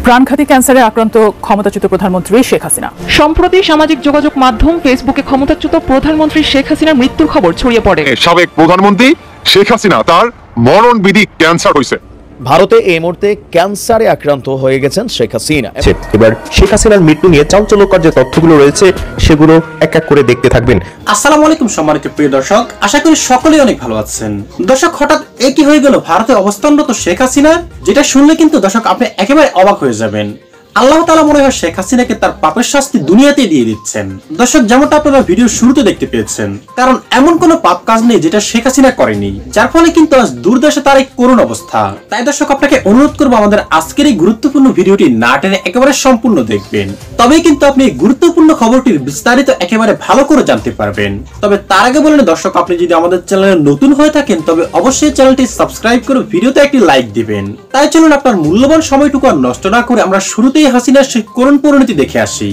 প্রাণঘাতী ক্যান্সারে আক্রান্ত ক্ষমতাচ্যুত প্রধানমন্ত্রী শেখ হাসিনা। সম্প্রতি সামাজিক যোগাযোগ মাধ্যম ফেসবুকে ক্ষমতাচ্যুত প্রধানমন্ত্রী শেখ হাসিনার মৃত্যুর খবর ছড়িয়ে পড়ে। সাবেক প্রধানমন্ত্রী শেখ হাসিনা তার মরণবিধি ক্যান্সার হয়েছে। ভারতে এই মুহূর্তে ক্যান্সারে আক্রান্ত হয়ে গেছেন শেখ হাসিনা। এবার শেখ হাসিনার মৃত্যু নিয়ে চাঞ্চল্যকর যে তথ্যগুলো রয়েছে সেগুলো এক এক করে দেখতে থাকবেন। আসসালামু আলাইকুম সম্মানিত প্রিয় দর্শক, আশা করি সকলেই অনেক ভালো আছেন। দর্শক, হঠাৎ একই হয়ে গেল ভারতে অবস্থানরত শেখ হাসিনা, যেটা শুনলে কিন্তু দর্শক আপনি একেবারে অবাক হয়ে যাবেন। আল্লাহ তাআলা মনে হয় শেখ হাসিনাকে তার পাপের শাস্তি দুনিয়াতেই দিয়ে দিচ্ছেন। দর্শক, যেমনটা আপনারা ভিডিওর শুরুতে দেখতে পেয়েছেন, কারণ এমন কোনো পাপ কাজ নেই যেটা শেখ হাসিনা করেনি, যার ফলে কিন্তু আজ দুর্দশা তার এক করুণ অবস্থা। তাই দর্শক, আপনাকে অনুরোধ করবো আমাদের আজকের এই গুরুত্বপূর্ণ ভিডিওটি না টেনে একেবারে সম্পূর্ণ দেখবেন, তবেই কিন্তু আপনি এই গুরুত্বপূর্ণ খবরটির বিস্তারিত একেবারে ভালো করে জানতে পারবেন। তবে তার আগে বলেন দর্শক, আপনি যদি আমাদের চ্যানেলে নতুন হয়ে থাকেন তবে অবশ্যই চ্যানেলটি সাবস্ক্রাইব করে ভিডিওতে একটি লাইক দিবেন। তাই চলুন আপনার মূল্যবান সময়টুকু আর নষ্ট না করে আমরা শুরুতেই হাসিনার সেই করুণ পরিণতি দেখে আসি।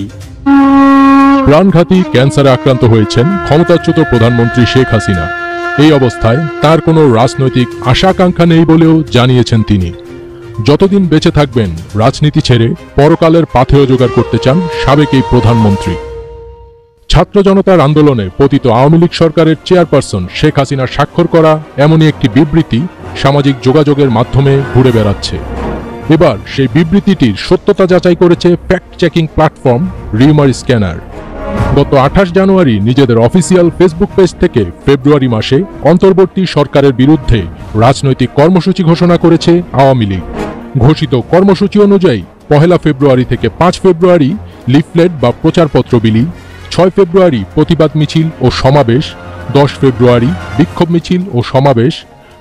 প্রাণঘাতী ক্যান্সারে আক্রান্ত হয়েছেন ক্ষমতাচ্যুত প্রধানমন্ত্রী শেখ হাসিনা। এই অবস্থায় তার কোনো রাজনৈতিক আশা আকাঙ্ক্ষা নেই বলেও জানিয়েছেন তিনি। যতদিন বেঁচে থাকবেন রাজনীতি ছেড়ে পরকালের পাথেয় জোগাড় করতে চান সাবেক এই প্রধানমন্ত্রী। ছাত্র জনতার আন্দোলনে পতিত আওয়ামী লীগ সরকারের চেয়ারপারসন শেখ হাসিনার স্বাক্ষর করা এমনই একটি বিবৃতি সামাজিক যোগাযোগের মাধ্যমে ঘুরে বেড়াচ্ছে। এবার সেই বিবৃতিটির সত্যতা যাচাই করেছে fact checking platform rumour scanner. গত 28 জানুয়ারি নিজেদের অফিসিয়াল ফেসবুক পেজ থেকে ফেব্রুয়ারি মাসে অন্তর্বর্তী সরকারের বিরুদ্ধে রাজনৈতিক কর্মসূচি ঘোষণা করেছে আওয়ামী লীগ। ঘোষিত কর্মসূচি অনুযায়ী 1 ফেব্রুয়ারি থেকে 5 ফেব্রুয়ারি লিফলেট বা প্রচারপত্র বিলি, 6 ফেব্রুয়ারি প্রতিবাদ মিছিল ও সমাবেশ, 10 ফেব্রুয়ারি বিক্ষোভ মিছিল ও সমাবেশ,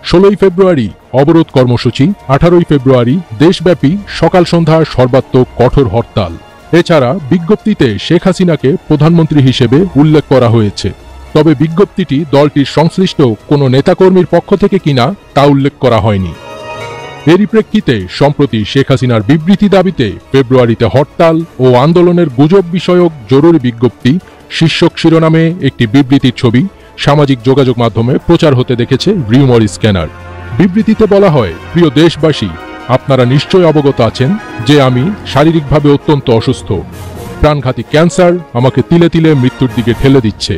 16 ফেব্রুয়ারি অবরোধ কর্মসূচি, 18 ফেব্রুয়ারি দেশব্যাপী সকাল সন্ধ্যা সর্বাত্মক কঠোর হরতাল। এছাড়া বিজ্ঞপ্তিতে শেখ হাসিনাকে প্রধানমন্ত্রী হিসেবে উল্লেখ করা হয়েছে, তবে বিজ্ঞপ্তিটি দলটির সংশ্লিষ্ট কোনো নেতাকর্মীর পক্ষ থেকে কিনা তা উল্লেখ করা হয়নি। এরই প্রেক্ষিতে সম্প্রতি শেখ হাসিনার বিবৃতি দাবিতে ফেব্রুয়ারিতে হরতাল ও আন্দোলনের গুজব বিষয়ক জরুরি বিজ্ঞপ্তি শীর্ষক শিরোনামে একটি বিবৃতির ছবি সামাজিক যোগাযোগ মাধ্যমে প্রচার হতে দেখেছে রিউমার স্ক্যানার। বিবৃতিতে বলা হয়, প্রিয় দেশবাসী, আপনারা নিশ্চয় অবগত আছেন যে আমি শারীরিকভাবে অত্যন্ত অসুস্থ। প্রাণঘাতী ক্যান্সার আমাকে তিলে তিলে মৃত্যুর দিকে ঠেলে দিচ্ছে।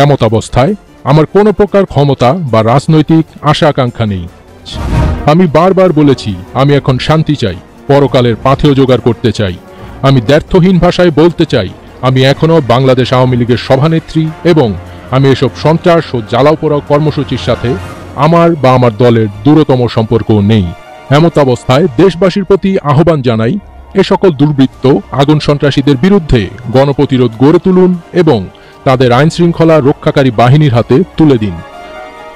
এমত অবস্থায় আমার কোনো প্রকার ক্ষমতা বা রাজনৈতিক আশা আকাঙ্ক্ষা নেই। আমি বারবার বলেছি আমি এখন শান্তি চাই, পরকালের পাথেয় জোগাড় করতে চাই। আমি দ্ব্যর্থহীন ভাষায় বলতে চাই, আমি এখনও বাংলাদেশ আওয়ামী লীগের সভানেত্রী এবং আমি এসব সন্ত্রাস ও জ্বালাও পোড়াও কর্মসূচির সাথে আমার বা আমার দলের দূরতম সম্পর্ক নেই। এমত অবস্থায় দেশবাসীর প্রতি আহ্বান জানাই, এ সকল দুর্বৃত্ত আগুন সন্ত্রাসীদের বিরুদ্ধে গণপ্রতিরোধ গড়ে তুলুন এবং তাদের আইন শৃঙ্খলা রক্ষাকারী বাহিনীর হাতে তুলে দিন।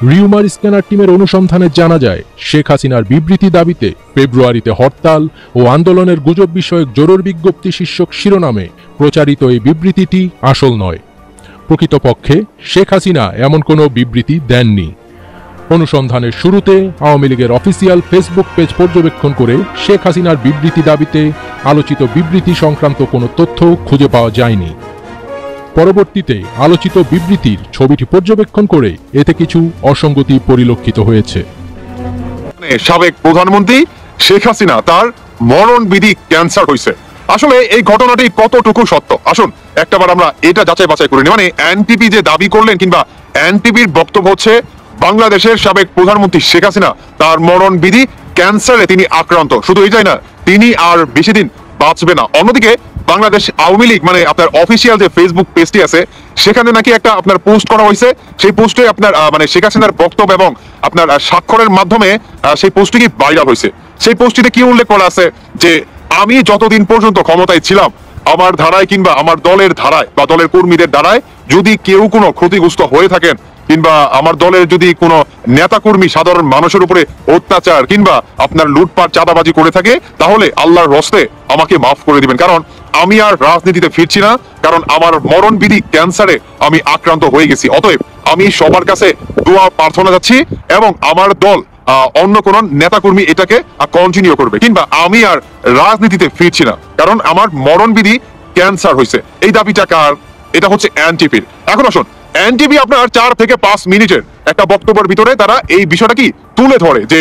রিউমার স্ক্যানার টিমের অনুসন্ধানে জানা যায়, শেখ হাসিনার বিবৃতি দাবিতে ফেব্রুয়ারিতে হরতাল ও আন্দোলনের গুজব বিষয়ক জরুরি বিজ্ঞপ্তি শীর্ষক শিরোনামে প্রচারিত এই বিবৃতিটি আসল নয়। প্রকৃতপক্ষে শেখ হাসিনা এমন কোনো বিবৃতি দেননি। অনুসন্ধানের শুরুতে আওয়ামী লীগের অফিসিয়াল ফেসবুক পেজ পর্যবেক্ষণ করে শেখ হাসিনার বিবৃতি দাবিতে আলোচিত বিবৃতি সংক্রান্ত কোনো তথ্য খুঁজে পাওয়া যায়নি। পরবর্তীতে আলোচিত বিবৃতির ছবিটি পর্যবেক্ষণ করে এতে কিছু অসঙ্গতি পরিলক্ষিত হয়েছে। সাবেক প্রধানমন্ত্রী শেখ হাসিনা তার মরণবিধি ক্যান্সার হয়েছে। আসলে এই ঘটনাটি কতটুকু সত্য, আসুন একটাবার আমরা এটা যাচাই বাছাই করিনি। মানে এনটিপি যে দাবি করলেন কিংবা এনটিপির বক্তব্য হচ্ছে বাংলাদেশের সাবেক প্রধানমন্ত্রী শেখ হাসিনা তার মরণবিধি ক্যান্সারে তিনি আক্রান্ত। শুধু এটাই না, তিনি আর বেশি দিন বাঁচবে না। অন্যদিকে বাংলাদেশ আওয়ামী লীগ মানে আপনার অফিসিয়াল যে ফেসবুক পেজটি আছে সেখানে নাকি একটা আপনার পোস্ট করা হয়েছে। সেই পোস্টে আপনার মানে শেখ হাসিনার বক্তব্য এবং আপনার স্বাক্ষরের মাধ্যমে সেই পোস্টটি কি ভাইরাল হয়েছে। সেই পোস্টটিতে কি উল্লেখ করা আছে যে আমি যতদিন পর্যন্ত ক্ষমতায় ছিলাম আমার ধারায় কিংবা আমার দলের ধারায় বা দলের কর্মীদের ধারায় যদি কেউ কোনো ক্ষতিগ্রস্ত হয়ে থাকেন কিংবা আমার দলের যদি কোনো নেতাকর্মী সাধারণ মানুষের উপরে অত্যাচার কিংবা আপনার লুটপাট চাঁদাবাজি করে থাকে তাহলে আল্লাহর হস্তে আমাকে মাফ করে দিবেন, কারণ আমি আর রাজনীতিতে ফিরছি না, কারণ আমার মরণবিধি ক্যান্সারে আমি আক্রান্ত হয়ে গেছি। অতএব আমি সবার কাছে দোয়া প্রার্থনা যাচ্ছি এবং আমার দল অন্য কোন নেতাকর্মী এটাকে কন্টিনিউ করবে কিংবা আমি আর রাজনীতিতে ফিরছি না, কারণ আমার মরণবিধি ক্যান্সার হয়েছে। এই দাবিটা কার? এটা হচ্ছে এনটিপির। এখন আসুন, এনটিপি আপনার 4 থেকে 5 মিনিটের একটা বক্তব্যের ভিতরে তারা এই বিষয়টা কি তুলে ধরে যে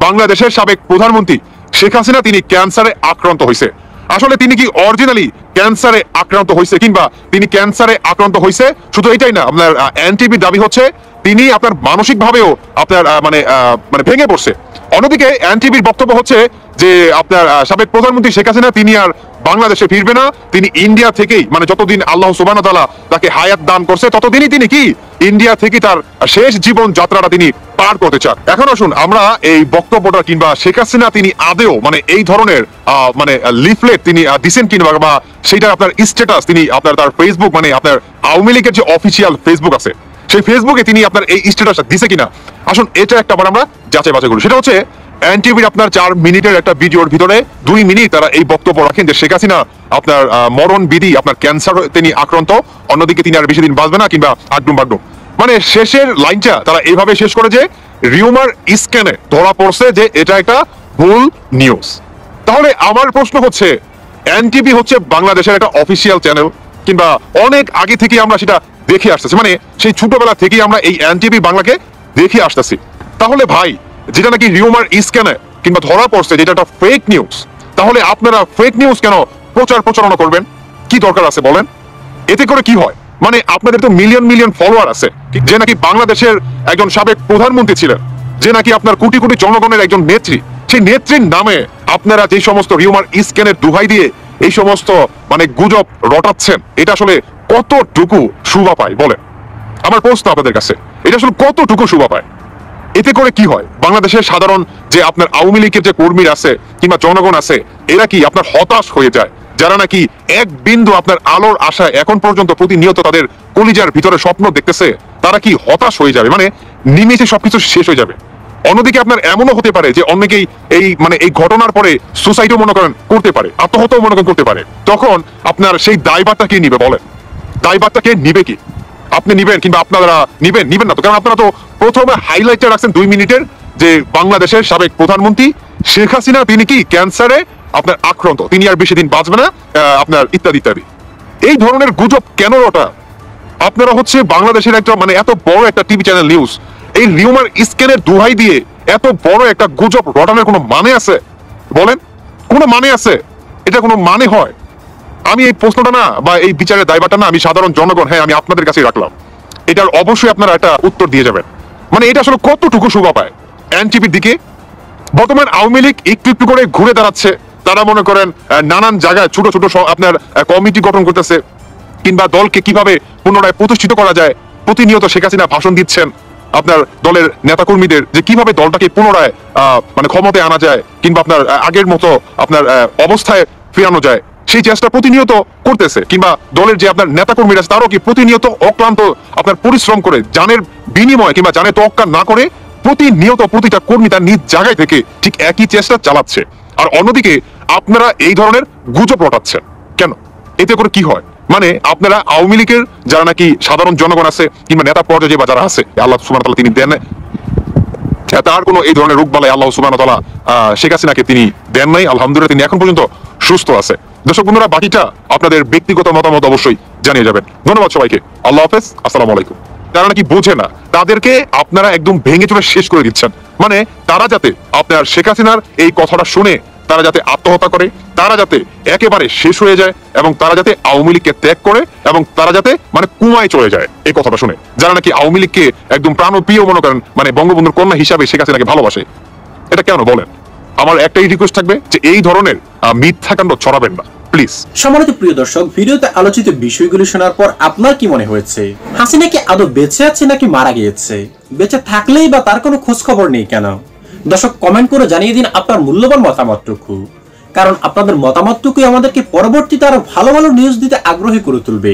বাংলাদেশের সাবেক প্রধানমন্ত্রী শেখ হাসিনা তিনি ক্যান্সারে আক্রান্ত হয়েছে। আসলে তিনি কি অরিজিনালি ক্যান্সারে আক্রান্ত হয়েছে, কিংবা তিনি ক্যান্সারে আক্রান্ত হয়েছে শুধু এটাই না, আপনার এনটিভির দাবি হচ্ছে তিনি আপনার মানসিক ভাবেও আপনার মানে ভেঙে পড়ছে। অন্যদিকে এনটিভির বক্তব্য হচ্ছে যে আপনার সাবেক প্রধানমন্ত্রী শেখ হাসিনা তিনি আর বাংলাদেশে ফিরবে না, তিনি ইন্ডিয়া থেকেই, মানে যতদিন আল্লাহ সুবহানাহু ওয়া তাআলা তাকে হায়াত দান করছে ততদিনই তিনি কি ইন্ডিয়া থেকে তার শেষ জীবন যাত্রাটা তিনি পার করতে চান। এখন আসুন আমরা এই বক্তব্যটা, কিংবা শেখ হাসিনা তিনি আদেও মানে এই ধরনের মানে লিফলেট তিনি দিচ্ছেন কিংবা বা সেটা আপনার স্ট্যাটাস তিনি আপনার তার ফেসবুক, মানে আপনার আওয়ামী লীগের যে অফিসিয়াল ফেসবুক আছে সেই ফেসবুকে তিনি আপনার এই স্ট্যাটাসটা দিছে কিনা, আসুন এটা একটা আমরা যাচাই বাছাই করি। সেটা হচ্ছে এনটিভির আপনার 4 মিনিটের একটা ভিডিওর ভিতরে 2 মিনিট তারা এই বক্তব্য রাখেন যে শেখ হাসিনা আপনার মরণ বিধি, আপনার ক্যান্সার তিনি আক্রান্ত, অন্যদিকে তিনি আর বেশি দিন বাঁচবে না, কিংবা আগডুম বাগডুম। মানে শেষের লাইনটা তারা এইভাবে শেষ করে যে রিউমার স্ক্যানে ধরা পড়ছে যে এটা একটা ভুল নিউজ। তাহলে আমার প্রশ্ন হচ্ছে, এনটিভি হচ্ছে বাংলাদেশের একটা অফিসিয়াল চ্যানেল, কিংবা অনেক আগে থেকে আমরা সেটা দেখে আসতেছি, মানে সেই ছোটবেলা থেকেই আমরা এই এনটিভি বাংলাকে দেখে আসতেছি। তাহলে ভাই যেটা নাকি রিউমার স্ক্যানে কিংবা ধরা পড়ছে যেটা একটা ফেক নিউজ, তাহলে আপনারা ফেক নিউজ কেন প্রচারণা করবেন? কি দরকার আছে বলেন? এতে করে কি হয়? মানে আপনাদের তো মিলিয়ন মিলিয়ন ফলোয়ার আছে, যে নাকি বাংলাদেশের একজন সাবেক প্রধানমন্ত্রী ছিলেন, যে নাকি আপনার কোটি কোটি জনগণের একজন নেত্রী, সেই নেত্রীর নামে আপনারা যে সমস্ত রিউমার স্ক্যানের দোহাই দিয়ে এই সমস্ত মানে গুজব রটাচ্ছেন, এটা আসলে কতটুকু শোভা পায় বলেন? আমার প্রশ্ন আপনাদের কাছে, এটা আসলে কতটুকু শোভা পায়? এতে করে কি হয়? বাংলাদেশের সাধারণ যে আপনার আওয়ামী লীগের যে কর্মীরা আছে কিংবা জনগণ আছে, এরা কি আপনার হতাশ হয়ে যায়, যারা নাকি এক বিন্দু আপনার আলোর আশায় এখন পর্যন্ত প্রতিনিয়ত তাদের কলিজার ভিতরে স্বপ্ন দেখতেছে, তারা কি হতাশ হয়ে যাবে? মানে নিমেষে সবকিছু শেষ হয়ে যাবে। অন্যদিকে আপনার এমনও হতে পারে যে অনেকেই এই ঘটনার পরে সুসাইডও মনে করেন করতে পারে, আত্মহত্যাও মনে করেন করতে পারে। তখন আপনার সেই দায়ভারটা কে নিবে বলেন? দায়ভারটা কে নিবে? কি আপনি নিবেন কিংবা আপনারা নিবেন না তো? কারণ আপনারা তো প্রথমে হাইলাইটটা রাখছেন 2 মিনিটের যে বাংলাদেশের সাবেক প্রধানমন্ত্রী শেখ হাসিনা তিনি কি ক্যান্সারে আপনার আক্রান্ত, তিনি আর বেশি দিন বাঁচবে না, আপনার ইত্যাদি ইত্যাদি। এই ধরনের গুজব কেন রটা? আপনারা হচ্ছে বাংলাদেশের একটা মানে এত বড় একটা টিভি চ্যানেল নিউজ, এই রিউমার স্ক্যানের দোহাই দিয়ে এত বড় একটা গুজব রটানোর কোনো মানে আছে বলেন? কোনো মানে আছে? এটা কোনো মানে হয়? আমি এই প্রশ্নটা না, বা এই বিচারের দায়ভারটা না, আমি সাধারণ জনগণ, হ্যাঁ আমি আপনাদের কাছেই রাখলাম। এটার অবশ্যই আপনারা একটা উত্তর দিয়ে যাবেন। মানে এটা আসলে কতটুকু শোভা পায় এনটিভির দিকে? বর্তমান আওয়ামী লীগ একটু একটু করে ঘুরে দাঁড়াচ্ছে, তারা মনে করেন নানান জায়গায় ছোট ছোট আপনার কমিটি গঠন করতেছে, কিংবা দলকে কিভাবে পুনরায় প্রতিষ্ঠিত করা যায়। প্রতিনিয়ত শেখ হাসিনা ভাষণ দিচ্ছেন আপনার দলের নেতাকর্মীদের যে কিভাবে দলটাকে পুনরায় মানে ক্ষমতায় আনা যায়, কিংবা আপনার আগের মতো আপনার অবস্থায় ফেরানো যায়, সেই চেষ্টা প্রতিনিয়ত করতেছে। কিংবা দলের যে আপনার নেতাকর্মীরা আছে তারাও কি প্রতিনিয়ত অক্লান্ত আপনার পরিশ্রম করে জানের বিনিময়ে কিংবা জানের তোয়াক্কা না করে প্রতিনিয়ত প্রতিটা কর্মী তার নিজ জায়গায় থেকে ঠিক একই চেষ্টা চালাচ্ছে। আর অন্যদিকে আপনারা এই ধরনের গুজব রটাচ্ছেন কেন? এতে করে কি হয়? মানে আপনারা আওয়ামী লীগের যারা নাকি সাধারণ জনগণ আছে কিংবা নেতা পর্যায়ে বা যারা আছে, আল্লাহ সুবহানাহু ওয়া তাআলা তিনি দেন তার কোনো এই ধরনের রোগ বালাই আল্লাহ সুবহানাহু ওয়া তাআলা শেখ হাসিনাকে তিনি দেন নাই, আলহামদুলিল্লাহ তিনি এখন পর্যন্ত সুস্থ আছে। দর্শক বন্ধুরা, বাকিটা আপনাদের ব্যক্তিগত মতামত অবশ্যই জানিয়ে যাবেন। ধন্যবাদ সবাইকে। আল্লাহ হাফেজ, আসসালামু আলাইকুম। যারা নাকি বোঝে না তাদেরকে আপনারা একদম ভেঙে চুরে শেষ করে দিচ্ছেন। মানে তারা যাতে আপনার শেখ হাসিনার এই কথাটা শুনে তারা যাতে আত্মহত্যা করে, তারা যাতে একেবারে শেষ হয়ে যায়, এবং তারা যাতে আওয়ামী লীগকে ত্যাগ করে, এবং তারা যাতে মানে কুমায় চলে যায় এই কথাটা শুনে। যারা নাকি আওয়ামী লীগকে একদম প্রাণপ্রিয় মনে করেন, মানে বঙ্গবন্ধুর কন্যা হিসাবে শেখ হাসিনাকে ভালোবাসে, এটা কেন বলেন? আমার একটাই রিকোয়েস্ট থাকবে যে এই ধরনের মিথ্যাকাণ্ড ছড়াবেন না প্লিজ। সম্মানিত প্রিয় দর্শক, ভিডিওতে আলোচিত বিষয়গুলি শোনার পর আপনার কি মনে হয়েছে? হাসিনা কি আদৌ বেঁচে আছে নাকি মারা গিয়েছে? বেঁচে থাকলেই বা তার কোনো খোঁজ খবর নেই কেন? দর্শক কমেন্ট করে জানিয়ে দিন আপনার মূল্যবান মতামতটুকু, কারণ আপনাদের মতামতটুকুই আমাদেরকে পরবর্তীতে আরো ভালো ভালো নিউজ দিতে আগ্রহী করে তুলবে।